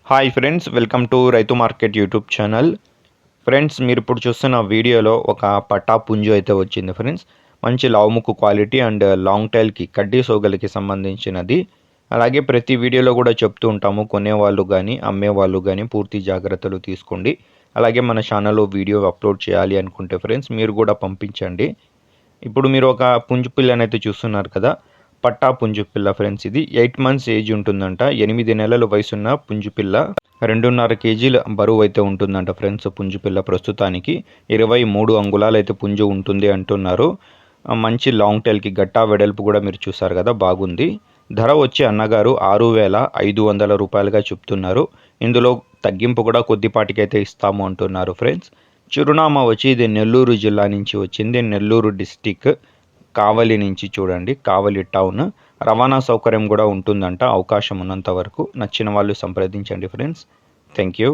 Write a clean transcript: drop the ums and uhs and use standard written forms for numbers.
Hi friends, welcome to రైతు market YouTube channel. Friends, మీరు ఇప్పుడు చూస్తున్న వీడియోలో ఒక పట్టా పుంజు అయితే వచ్చింది ఫ్రెండ్స్. మంచి లావుముక్కు క్వాలిటీ అండ్ లాంగ్ టైల్కి కడ్డీ సోగలికి సంబంధించినది. అలాగే ప్రతి వీడియోలో కూడా చెప్తూ ఉంటాము, కొనేవాళ్ళు కానీ అమ్మేవాళ్ళు కానీ పూర్తి జాగ్రత్తలు తీసుకోండి. అలాగే మన ఛానల్లో వీడియో అప్లోడ్ చేయాలి అనుకుంటే ఫ్రెండ్స్ మీరు కూడా పంపించండి. ఇప్పుడు మీరు ఒక పుంజు పిల్లనైతే చూస్తున్నారు కదా, పట్టా పుంజు పిల్ల ఫ్రెండ్స్. ఇది 8 మంత్స్ ఏజ్ ఉంటుందంట. 8 నెలల వయసున్న పుంజు పిల్ల. 2.5 కేజీల బరువు అయితే ఉంటుందంట ఫ్రెండ్స్. పుంజు పిల్ల ప్రస్తుతానికి 23 అంగుళాలు అయితే పుంజు ఉంటుంది అంటున్నారు. మంచి లాంగ్ టైల్కి గట్టా వెడల్పు కూడా మీరు చూసారు కదా, బాగుంది. ధర వచ్చి అన్నగారు 6,500 రూపాయలుగా చెప్తున్నారు. ఇందులో తగ్గింపు కూడా కొద్దిపాటికైతే ఇస్తాము అంటున్నారు ఫ్రెండ్స్. చిరునామా వచ్చి ఇది నెల్లూరు జిల్లా నుంచి వచ్చింది. నెల్లూరు డిస్టిక్ కావలి నుంచి చూడండి, కావలి టౌన్. రవాణా సౌకర్యం కూడా ఉంటుందంట అవకాశం ఉన్నంత వరకు. నచ్చిన వాళ్ళు సంప్రదించండి ఫ్రెండ్స్. Thank you.